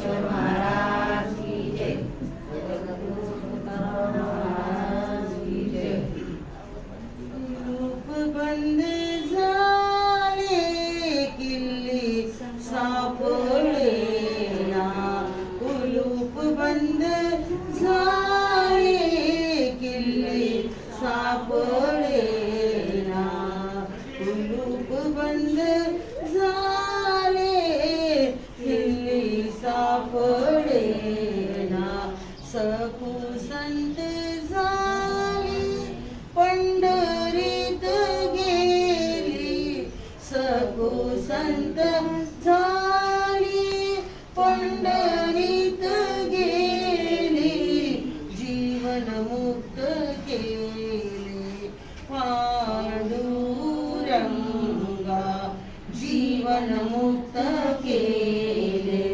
महाराज की जय। महाराज की जय। कुलूप बंद झाले किल्ली सापडेना, कुलूप बंद झाले किल्ली सापडेना, कुलूप बंद झाले किल्ली सापडेना, सकू संत झाली पंढरीत गेली, सकू संत झाली पंढरीत गेली, जीवन मुक्त केले पांडुरंगा, जीवन मुक्त केले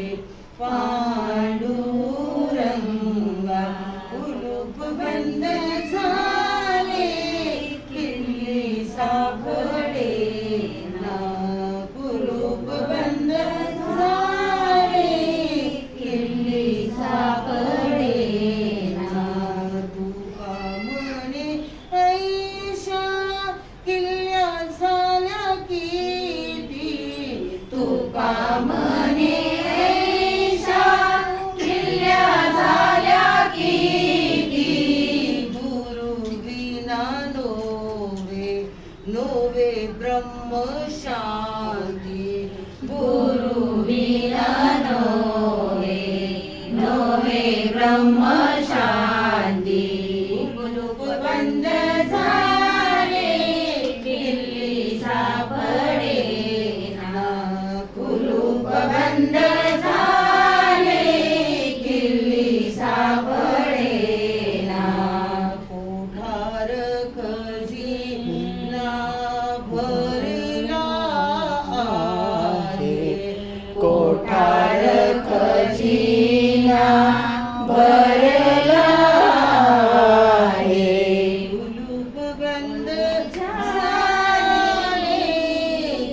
पांडुरंगा, कुलूप बंद झाले किल्ली सापडेना, कुलूप बंद झाले किल्ली सापडेना, तुका म्हणे ऐशा किल्ल्या झाल्या किती, तुका म्हणे ऐशा किल्ल्या झाल्या किती, गुरु विना नोवे नोवे ब्रह्म शांती, गुरु विना नोवे नोवे ब्रह्म शांती, कुलूप बंद झाले किल्ली सापडेना, कुलूप बंद झाले किल्ली सापडेना, कोठार खजिना भरला आहे, कोठार खजिना भरला आहे, कुलूप बंद झाले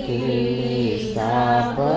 किल्ली सापडेना.